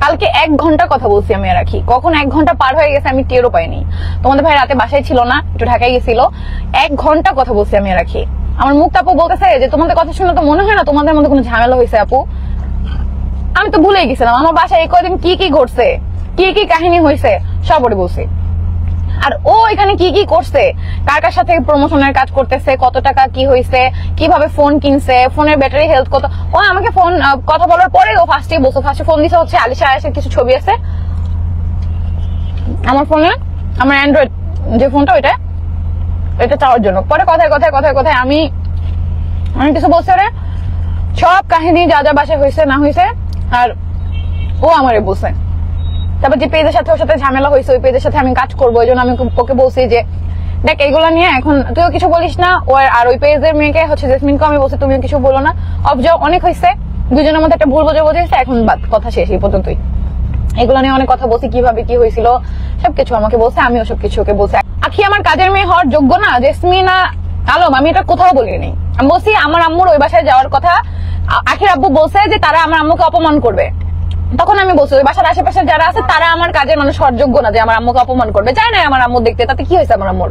কালকে 1 ঘন্টা কথা বলছি আমি আর রাখি, কখন 1 ঘন্টা পার হয়ে গেছে আমি টেরও পাইনি। তোমাদের ভাই রাতে বাসায় ছিল না, একটু ঢাকায় গেছিল। 1 ঘন্টা কথা বলছি আমি আর রাখি। আমার মুক্তা আপু বলতেছে যে তোমাদের কথা শুনে তো মনে হয় না তোমাদের মধ্যে কোনো ঝামেলা হয়েছে আপু। আমি তো ভুলেই গেছিলাম আমার বাসায় এই কদিন কি কি ঘটছে, কি কি কাহিনী হয়েছে সব ওরে বলছি। আর ও এখানে কি কি করছে, কার কার সাথে প্রমোশনের কাজ করতেছে, কত টাকা কি হয়েছে, কিভাবে ফোন কিনছে, ফোনের ব্যাটারি হেলথ কত। ও আমাকে ফোন কথা বলার পরে ও ফার্স্টে বলছে, ফার্স্টে ফোন দিছে হচ্ছে আলিশা আয়েশের কিছু ছবি আছে আমার ফোনে, আমার অ্যান্ড্রয়েড যে ফোনটা ওইটা এটা চাওয়ার জন্য। পরে কথায় কথায় কথায় কথায় আমি কিছু বলছে ওরে, সব কাহিনী যা যা বাসায় হয়েছে না হয়েছে আর ও আমারে বলছে। তারপর যে পেজের সাথে ওর সাথে ঝামেলা হয়েছে, ওই পেজের সাথে আমি কাজ করবো, এই জন্য আমি ওকে বলছি যে দেখ এইগুলা নিয়ে এখন তুইও কিছু বলিস না। আর ওই পেজের মেয়েকে হচ্ছে জেসমিনকে আমি বলছি তুমিও কিছু বলো না, অবজাও অনেক হয়েছে, দুজনের মধ্যে একটা ভুল বোঝাবুঝি হয়েছে, এখন বাদ, কথা শেষ এই পর্যন্তই। এগুলো নিয়ে অনেক কথা বলছি, কিভাবে কি হয়েছিল সবকিছু আমাকে বলছে, আমিও সবকিছু ওকে বলছি। আখি আমার কাজের মেয়ে হওয়ার যোগ্য না জেসমিনা আলম, আমি এটা কোথাও বলিনি। আমি বলছি আমার আম্মুর ওই বাসায় যাওয়ার কথা, আখির আব্বু বলছে যে তারা আমার আম্মুকে অপমান করবে, তখন আমি বলছি ওই বাসার আশেপাশে যারা আছে তারা আমার কাজের মানুষ হওয়ার যোগ্য না যে আমার আম্মুকে অপমান করবে। চাই না আমার আম্মু দেখতে, তাতে কি হয়েছে আমার আম্মুর?